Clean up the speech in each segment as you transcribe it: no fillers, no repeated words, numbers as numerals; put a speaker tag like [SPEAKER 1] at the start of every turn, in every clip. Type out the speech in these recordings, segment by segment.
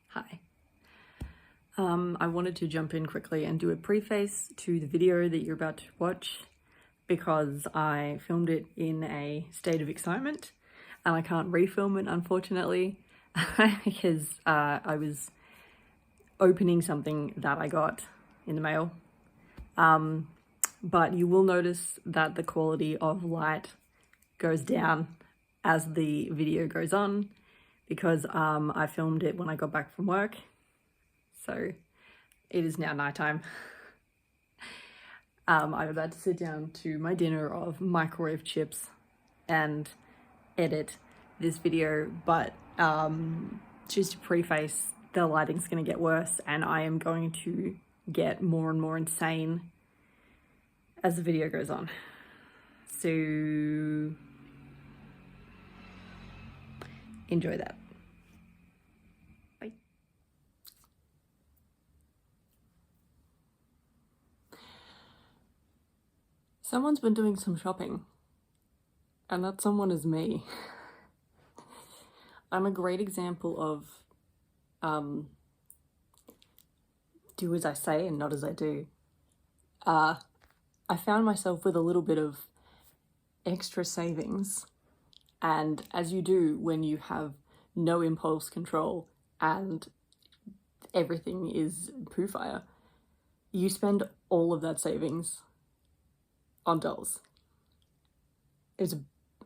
[SPEAKER 1] Hi. I wanted to jump in quickly and do a preface to the video that you're about to watch because I filmed it in a state of excitement and I can't refilm it, unfortunately, because I was opening something that I got in the mail. But you will notice that the quality of light goes down as the video goes on because I filmed it when I got back from work. So it is now nighttime. I'm about to sit down to my dinner of microwave chips and edit this video, but just to preface, the lighting's going to get worse and I am going to get more and more insane as the video goes on. So enjoy that. Bye. Someone's been doing some shopping, and that someone is me. I'm a great example of do as I say and not as I do. I found myself with a little bit of extra savings, and as you do when you have no impulse control and everything is poo fire, you spend all of that savings on dolls.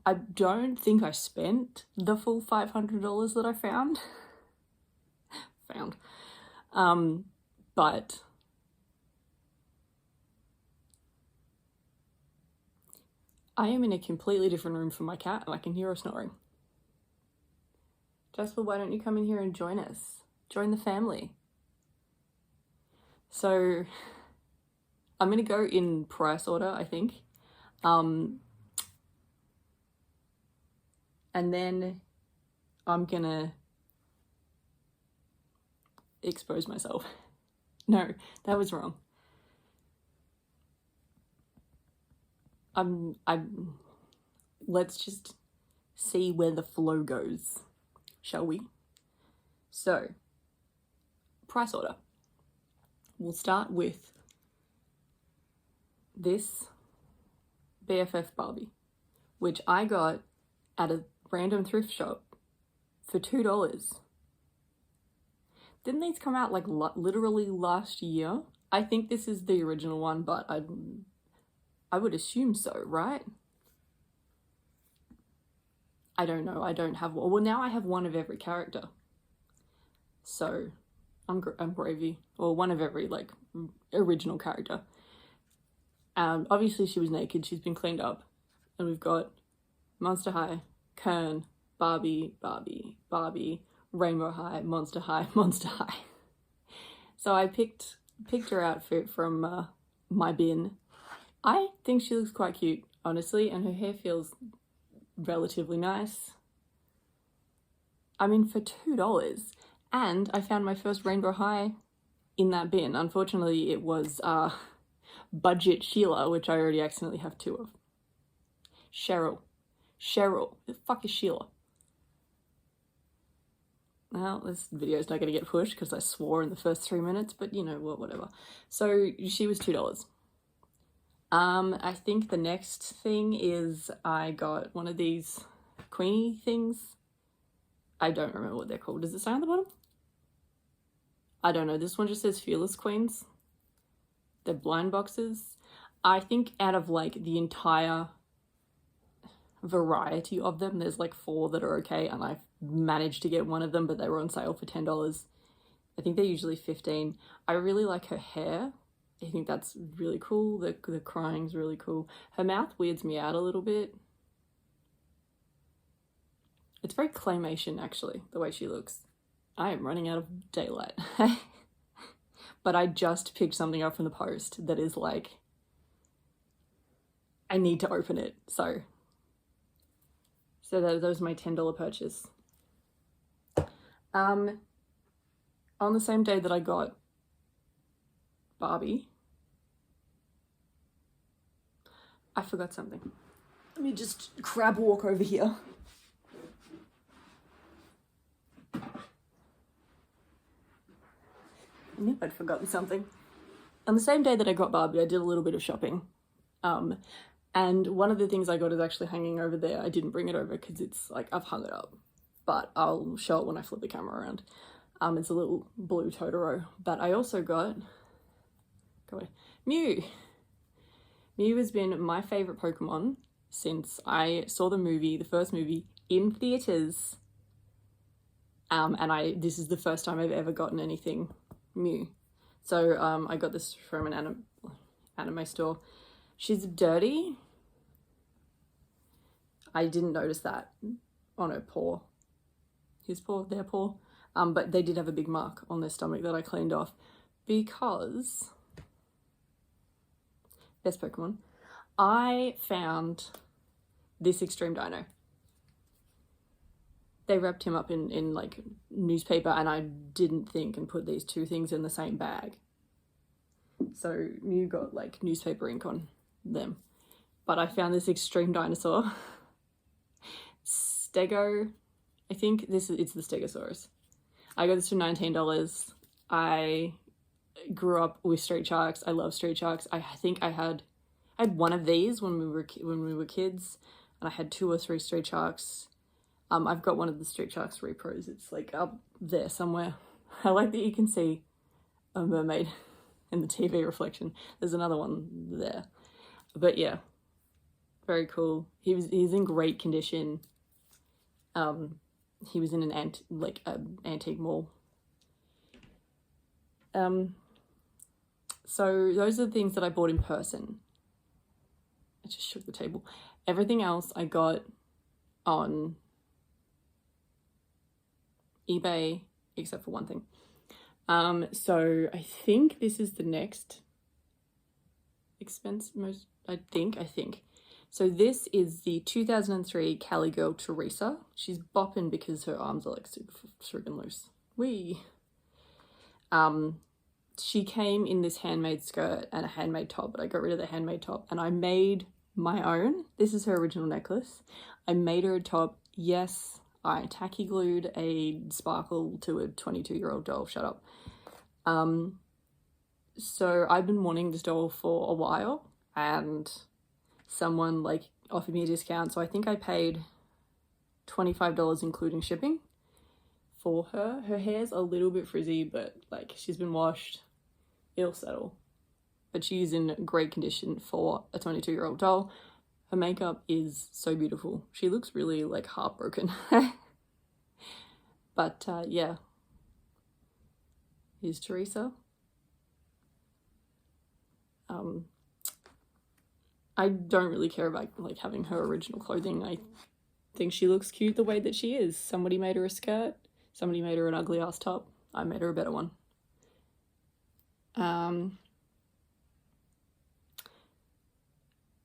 [SPEAKER 1] I don't think I spent the full $500 that I found. But I am in a completely different room from my cat and I can hear her snoring. Jasper, why don't you come in here and join us? Join the family. So I'm gonna go in price order, I think. And then I'm gonna expose myself. No, that was wrong. Let's just see where the flow goes, shall we? So, price order. We'll start with this BFF Barbie, which I got at a random thrift shop for $2. Didn't these come out like literally last year? I think this is the original one, but I would assume so, right? I don't know. I don't have one. Well, now I have one of every character. So I'm gravy. Or one of every like original character. Obviously she was naked. She's been cleaned up. And we've got Monster High, Kern, Barbie, Rainbow High, Monster High, Monster High. So I picked her outfit from my bin. I think she looks quite cute, honestly, and her hair feels relatively nice. I mean, for $2. And I found my first Rainbow High in that bin. Unfortunately, it was Budget Sheila, which I already accidentally have two of. Cheryl. Who the fuck is Sheila? Well, this video's not going to get pushed because I swore in the first 3 minutes, but you know what, whatever. So she was $2. I think the next thing is I got one of these Kweenie things. I don't remember what they're called. Does it say on the bottom? I don't know. This one just says Fearless Queens. They're blind boxes. I think out of like the entire variety of them, there's like 4 that are okay, and I managed to get one of them, but they were on sale for $10. I think they're usually $15. I really like her hair. I think that's really cool. The crying's really cool. Her mouth weirds me out a little bit. It's very claymation, actually, the way she looks. I am running out of daylight. But I just picked something up from the post that is like, I need to open it. So that was my $10 purchase. On the same day that I got Barbie, I forgot something. Let me just crab walk over here. I knew I'd forgotten something. On the same day that I got Barbie, I did a little bit of shopping. And one of the things I got is actually hanging over there. I didn't bring it over because it's like, I've hung it up, but I'll show it when I flip the camera around. It's a little blue Totoro, but I also got, Mew. Mew has been my favorite Pokemon since I saw the first movie in theaters. And this is the first time I've ever gotten anything Mew. So I got this from an anime store. She's dirty. I didn't notice that on her paw. His paw, their paw. But they did have a big mark on their stomach that I cleaned off because, best Pokemon, I found this extreme dino. They wrapped him up in like newspaper, and I didn't think and put these two things in the same bag. So Mew got like newspaper ink on them. But I found this extreme dinosaur. Stego, I think it's the Stegosaurus. I got this for $19. I grew up with street sharks. I love street sharks. I think I had one of these when we were kids, and I had 2 or 3 street sharks. I've got one of the street sharks repros. It's like up there somewhere. I like that you can see a mermaid in the TV reflection. There's another one there, but yeah, very cool. He's in great condition. He was in an antique mall. So those are the things that I bought in person. I just shook the table. Everything else I got on eBay, except for one thing. So I think this is the next expensive, I think. So this is the 2003 Cali Girl Teresa. She's bopping because her arms are like super friggin' loose. Wee. She came in this handmade skirt and a handmade top, but I got rid of the handmade top and I made my own. This is her original necklace. I made her a top. Yes, I tacky glued a sparkle to a 22-year-old doll. Shut up. So I've been wanting this doll for a while, and someone like offered me a discount, so I think I paid $25 including shipping for her. Her hair's a little bit frizzy, but like she's been washed, it'll settle. But she's in great condition for a 22-year-old doll. Her makeup is so beautiful. She looks really like heartbroken. But yeah, here's Teresa. I don't really care about like having her original clothing. I think she looks cute the way that she is. Somebody made her a skirt. Somebody made her an ugly ass top. I made her a better one.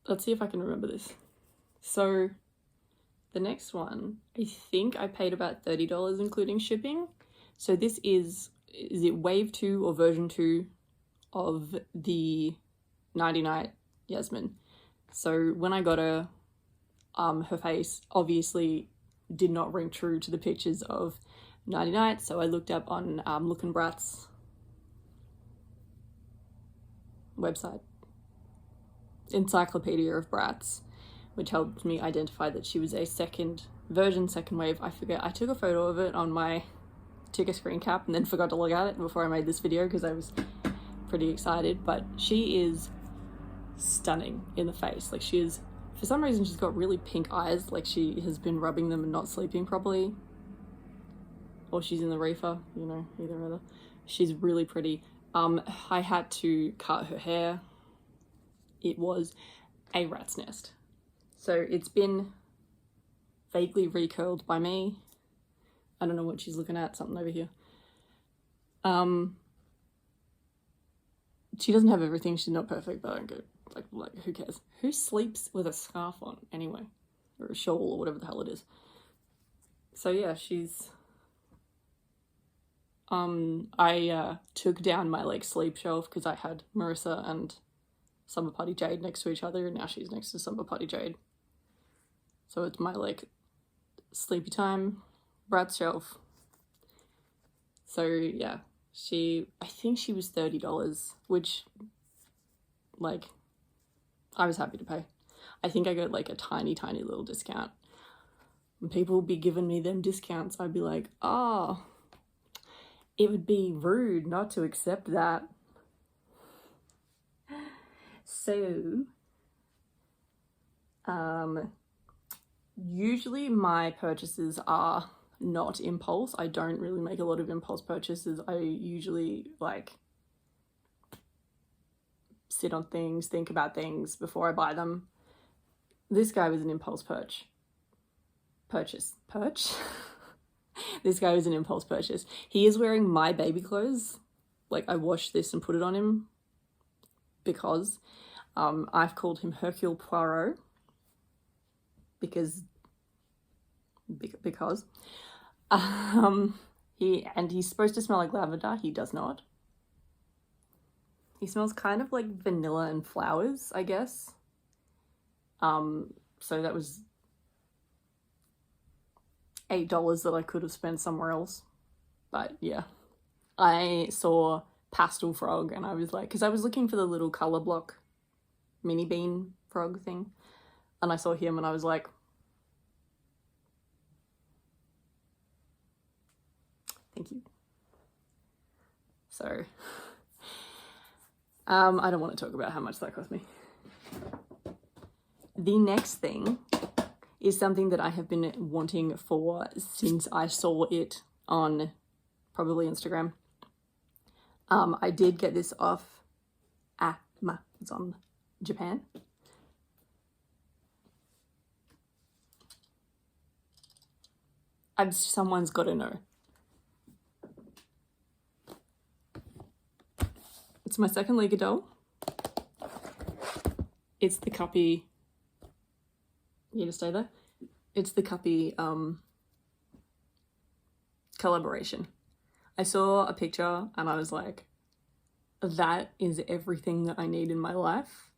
[SPEAKER 1] Let's see if I can remember this. So the next one, I think I paid about $30 including shipping. So this is it wave 2 or version 2 of the Nighty Yasmin. So when I got her, her face obviously did not ring true to the pictures of Nighty, so I looked up on Bratz website, Encyclopedia of Bratz, which helped me identify that she was a second wave. I forget, I took a photo of it on my ticker screen cap and then forgot to look at it before I made this video because I was pretty excited, but she is stunning in the face. Like she is, for some reason she's got really pink eyes, like she has been rubbing them and not sleeping properly, or she's in the reefer, you know, either or other. She's really pretty. I had to cut her hair. It was a rat's nest. So it's been vaguely recurled by me. I don't know what she's looking at, something over here. She doesn't have everything, she's not perfect, but I don't go, like who cares? Who sleeps with a scarf on anyway? Or a shawl or whatever the hell it is. So yeah, she's, I took down my like sleep shelf because I had Marissa and Summer Party Jade next to each other, and now she's next to Summer Party Jade. So it's my like sleepy time Bratz shelf. So yeah, I think she was $30, which, like, I was happy to pay. I think I got like a tiny little discount. When people would be giving me them discounts, I'd be like, oh, it would be rude not to accept that. So, usually my purchases are not impulse. I don't really make a lot of impulse purchases. I usually like sit on things, think about things before I buy them. This guy was an impulse purchase. This guy was an impulse purchase. He is wearing my baby clothes. Like, I washed this and put it on him because I've called him Hercule Poirot because he's supposed to smell like lavender. He does not. He smells kind of like vanilla and flowers, I guess. So that was $8 that I could have spent somewhere else. But yeah, I saw Pastel Frog and I was like, because I was looking for the little color block mini bean frog thing, and I saw him and I was like, thank you. So I don't want to talk about how much that cost me. The next thing is something that I have been wanting for since I saw it on probably Instagram. I did get this off Amazon Japan. Someone's got to know. It's my second Leica doll. It's the Cuppy. You need to stay there. It's the Cuppy collaboration. I saw a picture and I was like, that is everything that I need in my life.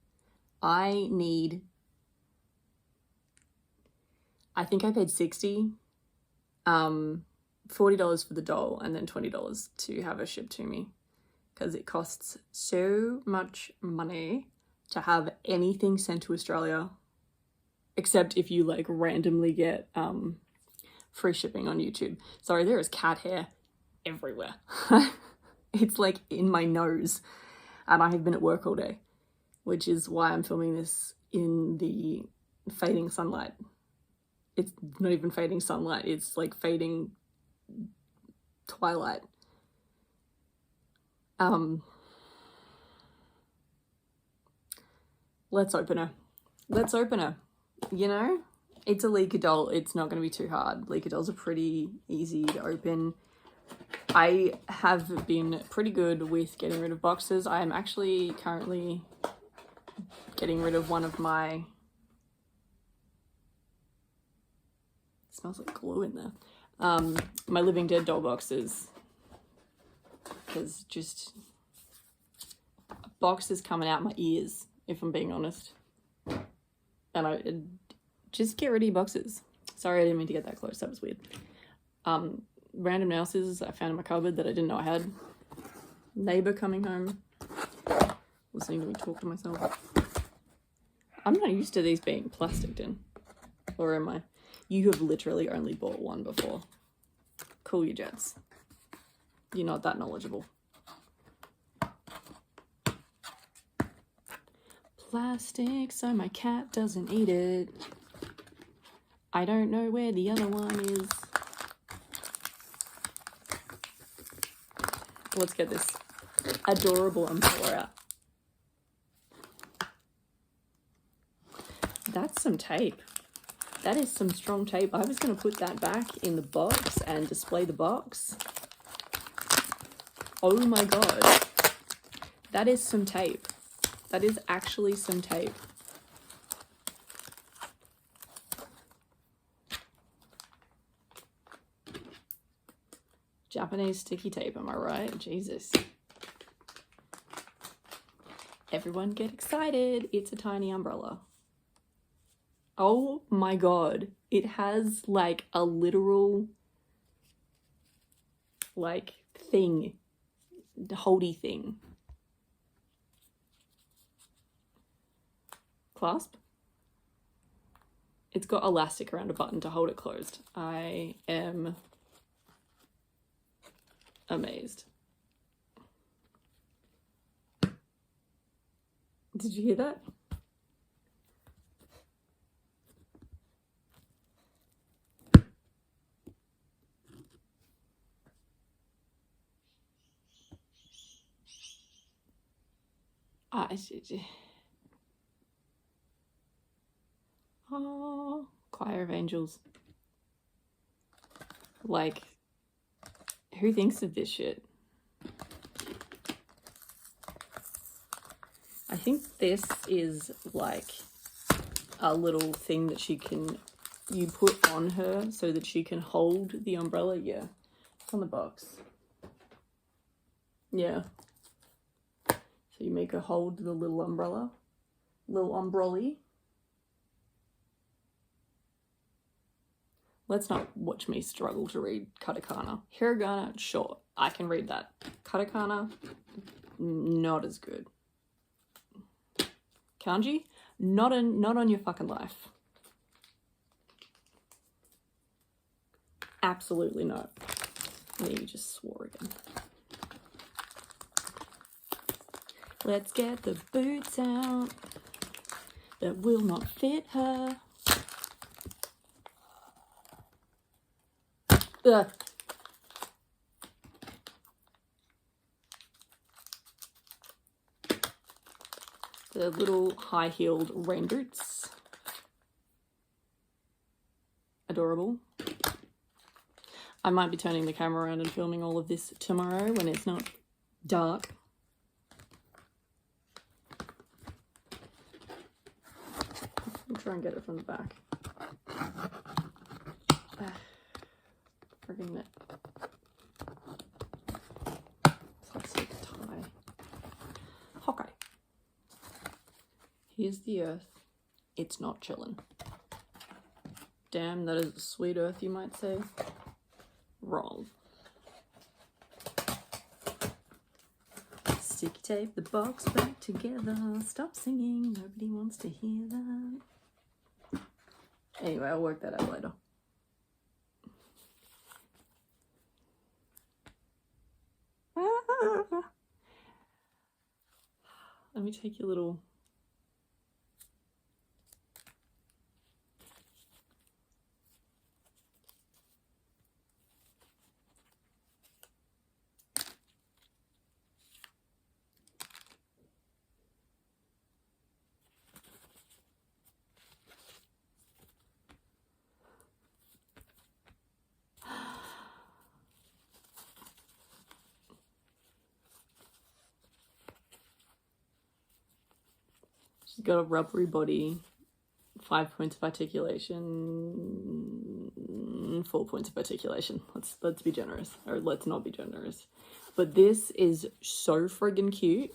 [SPEAKER 1] I think I paid $60, $40 for the doll and then $20 to have it shipped to me, because it costs so much money to have anything sent to Australia, except if you like randomly get free shipping on YouTube. Sorry, there is cat hair everywhere. It's like in my nose, and I have been at work all day, which is why I'm filming this in the fading sunlight. It's not even fading sunlight, it's like fading twilight. Let's open her. Let's open her. You know, it's a Leica doll. It's not going to be too hard. Leica dolls are pretty easy to open. I have been pretty good with getting rid of boxes. I am actually currently getting rid of one of my... It smells like glue in there. My Living Dead doll boxes. Because just... boxes coming out my ears, if I'm being honest. And I just get rid of your boxes. Sorry, I didn't mean to get that close. That was weird. Random nail scissors I found in my cupboard that I didn't know I had. Neighbor coming home. Listening to me talk to myself. I'm not used to these being plasticed in. Or am I? You have literally only bought one before. Cool your jets. You're not that knowledgeable. Plastic so my cat doesn't eat it. I don't know where the other one is. Let's get this adorable umbrella out. That's some tape. That is some strong tape. I was going to put that back in the box and display the box. Oh my god. That is some tape. That is actually some tape. Japanese sticky tape, am I right? Jesus. Everyone get excited. It's a tiny umbrella. Oh my god. It has like a literal like thing holdy thing. Clasp. It's got elastic around a button to hold it closed. I am amazed. Did you hear that? Oh, choir of angels. Like, who thinks of this shit? I think this is like a little thing that you put on her so that she can hold the umbrella. Yeah, it's on the box. Yeah. So you make her hold the little umbrella, little umbrella. Let's not watch me struggle to read katakana. Hiragana, sure, I can read that. Katakana, not as good. Kanji, not on your fucking life. Absolutely not. Yeah, you just swore again. Let's get the boots out that will not fit her. Ugh. The little high-heeled rain boots. Adorable. I might be turning the camera around and filming all of this tomorrow when it's not dark. I'll try and get it from the back. Friggin' net. Plastic tie. Okay. Here's the earth. It's not chillin'. Damn, that is a sweet earth, you might say. Wrong. Sticky tape the box back together. Stop singing. Nobody wants to hear that. Anyway, I'll work that out later. Let me take your little... She's got a rubbery body, 5 points of articulation, 4 points of articulation. Let's be generous, or let's not be generous. But this is so friggin' cute.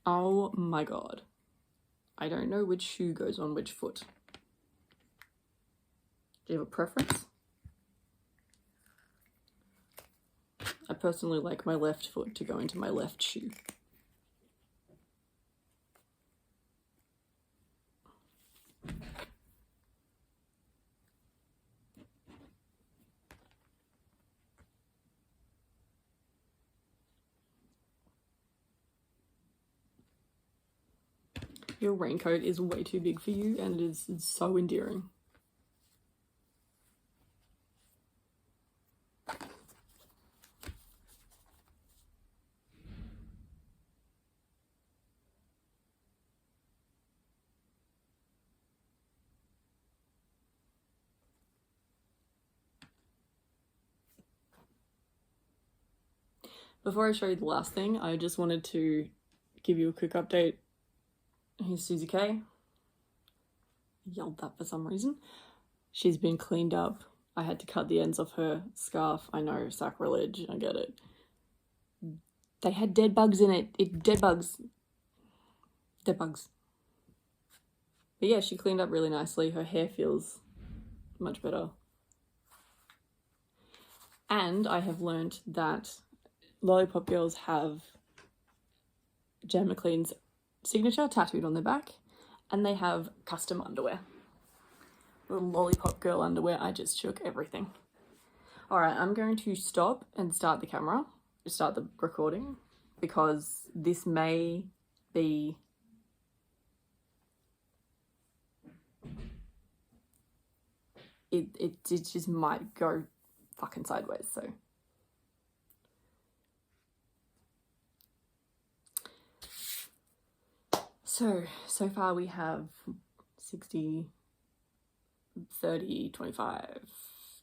[SPEAKER 1] Oh my god. I don't know which shoe goes on which foot. Do you have a preference? I personally like my left foot to go into my left shoe. Your raincoat is way too big for you, and it's so endearing. Before I show you the last thing, I just wanted to give you a quick update. Here's Susie K. Yelled that for some reason. She's been cleaned up. I had to cut the ends off her scarf. I know, sacrilege, I get it. They had dead bugs in it. Dead bugs. Dead bugs. But yeah, she cleaned up really nicely. Her hair feels much better. And I have learnt that Lollipop girls have Jan McLean's signature tattooed on their back, and they have custom underwear. Little Lollipop girl underwear. I just shook everything. Alright, I'm going to stop and start the camera, start the recording, because this may be it just might go fucking sideways, so far we have 60, 30, 25,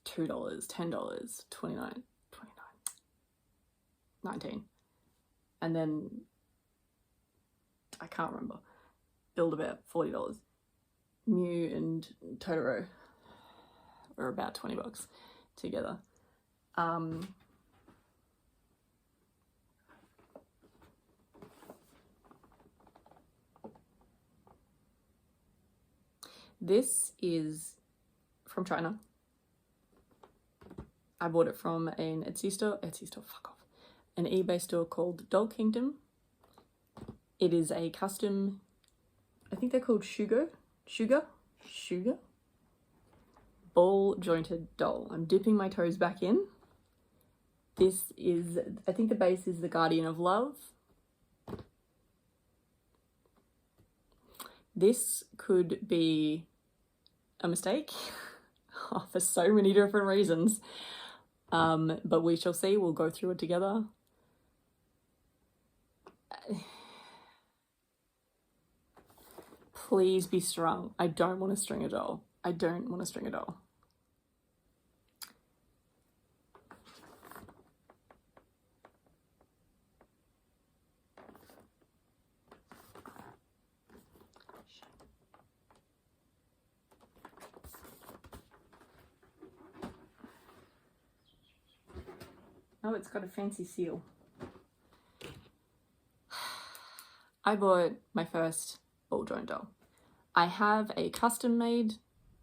[SPEAKER 1] $2, $10, 29, 19, and then I can't remember. Billed about $40. Mew and Totoro were about $20 together. This is from China. I bought it from an Etsy store, fuck off, an eBay store called Doll Kingdom. It is a custom, I think they're called Shuga ball jointed doll. I'm dipping my toes back in. This is, I think the base is the Guardian of Love. This could be a mistake for so many different reasons, but we shall see. We'll go through it together. Please be strung. I don't want to string a doll. I don't want to string a doll. Oh, it's got a fancy seal. I bought my first ball joint doll. I have a custom made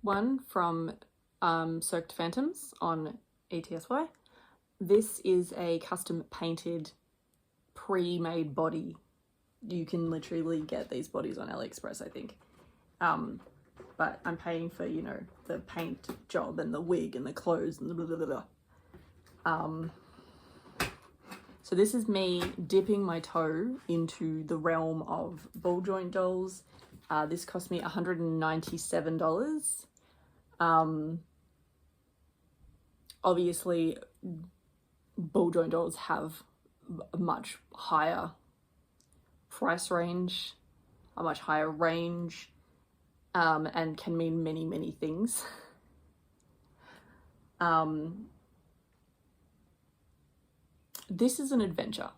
[SPEAKER 1] one from Soaked Phantoms on ETSY. This is a custom painted pre-made body. You can literally get these bodies on AliExpress, I think. But I'm paying for, you know, the paint job and the wig and the clothes and the blah, blah, blah, blah. So this is me dipping my toe into the realm of ball joint dolls. This cost me $197. Obviously, ball joint dolls have a much higher price range, a much higher range, and can mean many, many things. This is an adventure.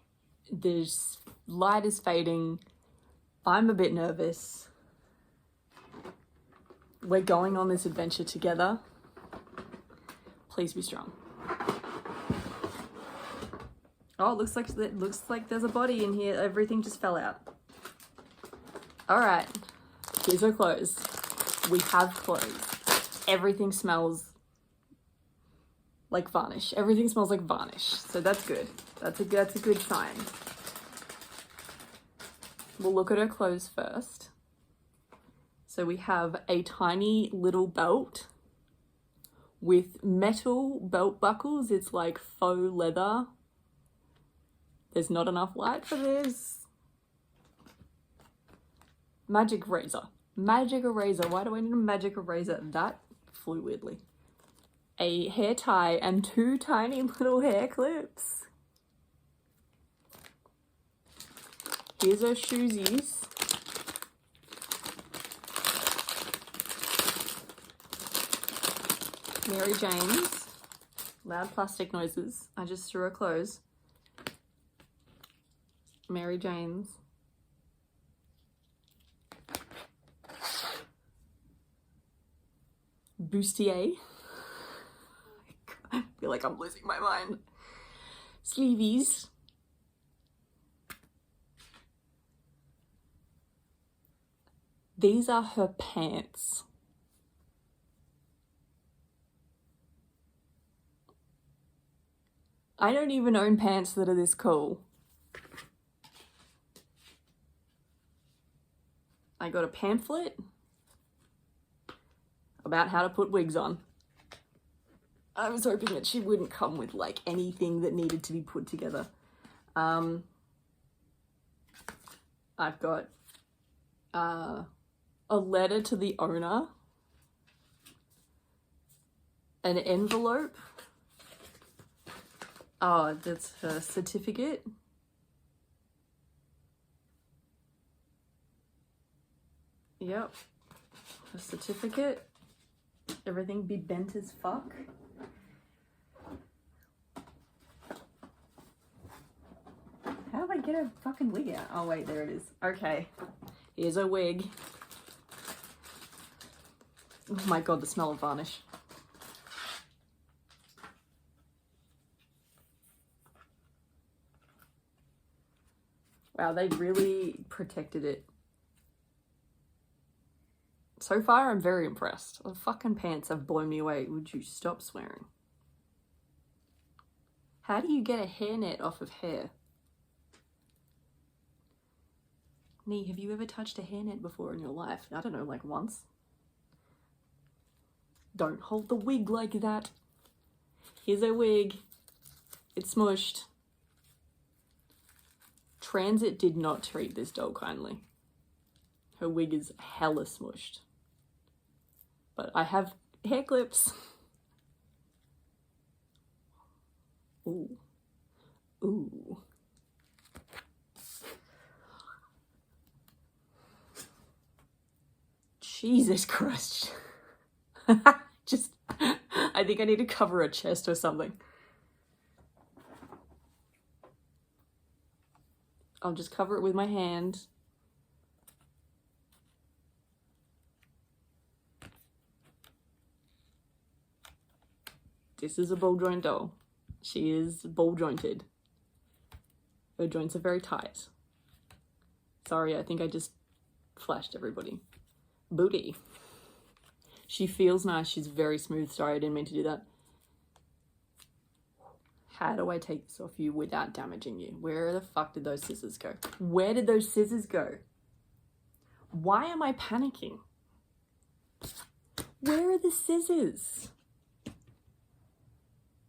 [SPEAKER 1] The light is fading. I'm a bit nervous. We're going on this adventure together. Please be strong. Oh, it looks like there's a body in here. Everything just fell out. All right, here's our clothes. We have clothes. Everything smells like varnish. Everything smells like varnish, so that's good. That's a good sign. We'll look at her clothes first. So we have a tiny little belt with metal belt buckles. It's like faux leather. There's not enough light for this. Magic razor. Magic eraser. Why do I need a magic eraser? That flew weirdly. A hair tie and 2 tiny little hair clips. Here's her shoesies. Mary Jane's. Loud plastic noises. I just threw her clothes. Mary Jane's. Bustier. feel like I'm losing my mind. Sleevies. These are her pants. I don't even own pants that are this cool. I got a pamphlet about how to put wigs on. I was hoping that she wouldn't come with like anything that needed to be put together. I've got a letter to the owner, an envelope. Oh, that's her certificate. Yep, her certificate. Everything be bent as fuck. How do I get a fucking wig out? Oh wait, there it is. Okay, here's a wig. Oh my god, the smell of varnish. Wow, they really protected it. So far, I'm very impressed. The fucking pants have blown me away. Would you stop swearing? How do you get a hairnet off of hair? Nee, have you ever touched a hairnet before in your life? I don't know, like once? Don't hold the wig like that. Here's a wig. It's smushed. Transit did not treat this doll kindly. Her wig is hella smushed. But I have hair clips. Ooh. Ooh. Jesus Christ. Just, I think I need to cover her chest or something. I'll just cover it with my hand. This is a ball joint doll. She is ball jointed. Her joints are very tight. Sorry, I think I just flashed everybody. Booty. She feels nice. She's very smooth. Sorry, I didn't mean to do that. How do I take this off you without damaging you? Where the fuck did those scissors go? Where did those scissors go? Why am I panicking? Where are the scissors?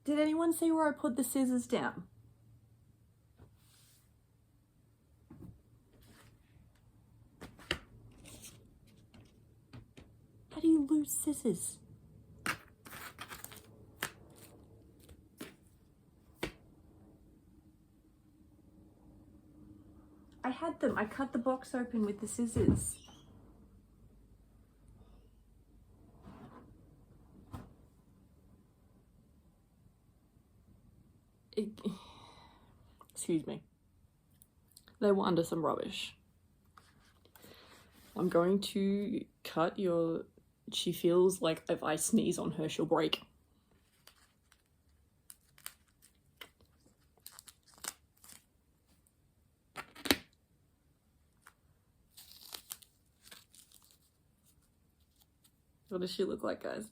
[SPEAKER 1] Did anyone see where I put the scissors down? How do you lose scissors? I had them. I cut the box open with the scissors. Excuse me. They were under some rubbish. I'm going to cut your... She feels like if I sneeze on her, she'll break. What does she look like, guys?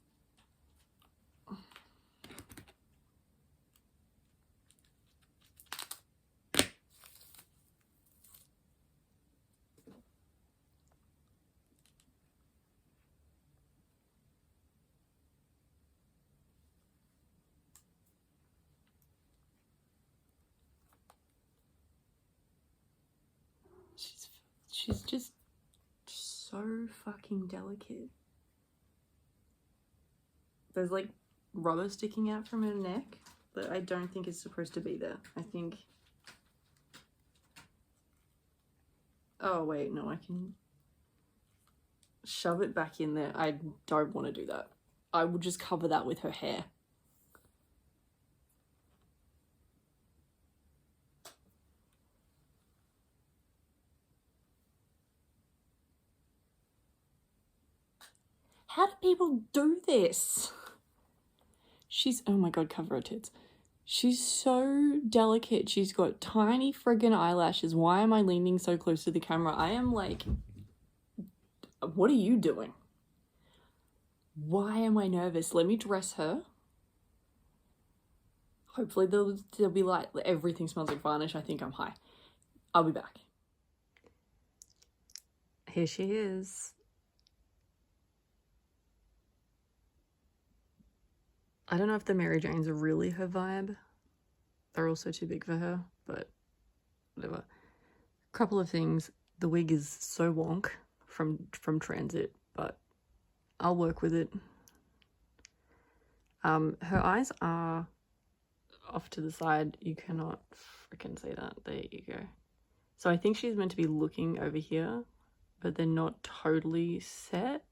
[SPEAKER 1] She's just so fucking delicate. There's like rubber sticking out from her neck that I don't think is supposed to be there. I think... Oh wait, no, I can shove it back in there. I don't want to do that. I would just cover that with her hair. How do people do this? She's, oh my god, cover her tits. She's so delicate. She's got tiny friggin' eyelashes. Why am I leaning so close to the camera? I am like, what are you doing? Why am I nervous? Let me dress her. Hopefully there'll be light. Everything smells like varnish. I think I'm high. I'll be back. Here she is. I don't know if the Mary Janes are really her vibe. They're also too big for her, but whatever. Couple of things. The wig is so wonk from transit, but I'll work with it. Her eyes are off to the side. You cannot freaking see that. There you go. So I think she's meant to be looking over here, but they're not totally set,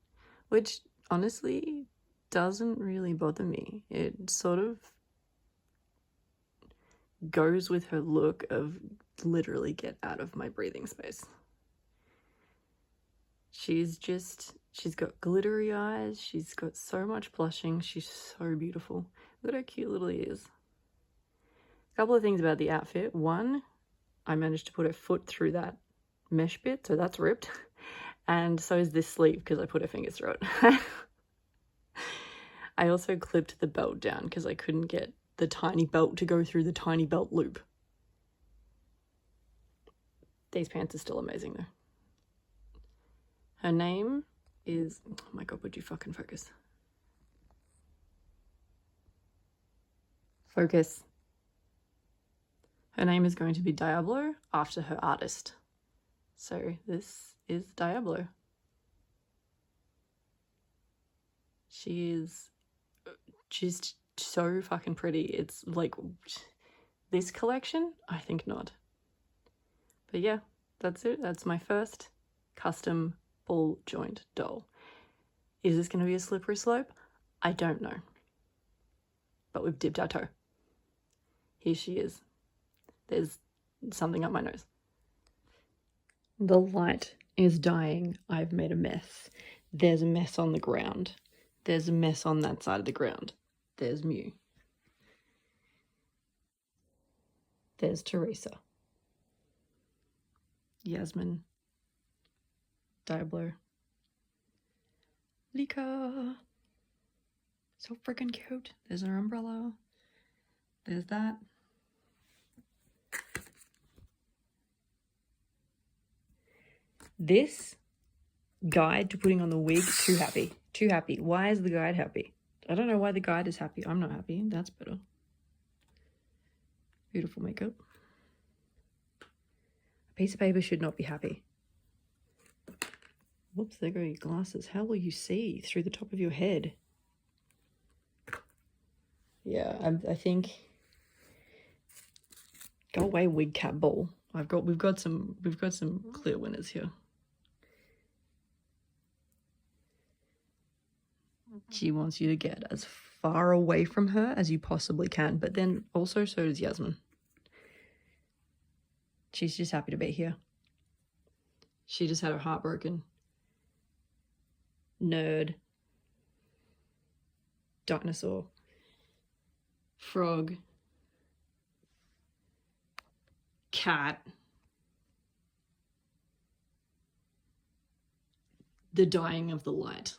[SPEAKER 1] which honestly doesn't really bother me. It sort of goes with her look of literally get out of my breathing space. She's got glittery eyes. She's got so much blushing. She's so beautiful. Look at her cute little ears. A couple of things about the outfit. One, I managed to put her foot through that mesh bit, so that's ripped. And so is this sleeve because I put her fingers through it. I also clipped the belt down because I couldn't get the tiny belt to go through the tiny belt loop. These pants are still amazing though. Her name is, oh my god, would you fucking focus? Focus. Her name is going to be Diablo after her artist. So this is Diablo. She is just so fucking pretty. It's like this collection, I think not. But yeah, that's it. That's my first custom ball joint doll. Is this going to be a slippery slope? I don't know. But we've dipped our toe. Here she is. There's something up my nose. The light is dying. I've made a mess. There's a mess on the ground. There's a mess on that side of the ground. There's Mew. There's Teresa. Yasmin. Diablo. Licca. So freaking cute. There's her umbrella. There's that. This guide to putting on the wig, too happy. Too happy. Why is the guide happy? I don't know why the guide is happy. I'm not happy. That's better. Beautiful makeup. A piece of paper should not be happy. Whoops, there go your glasses. How will you see through the top of your head? Yeah, I think. Go away, wig cap ball. We've got some clear winners here. She wants you to get as far away from her as you possibly can, but then also so does Yasmin. She's just happy to be here. She just had her heart broken. Nerd. Dinosaur. Frog. Cat. The dying of the light.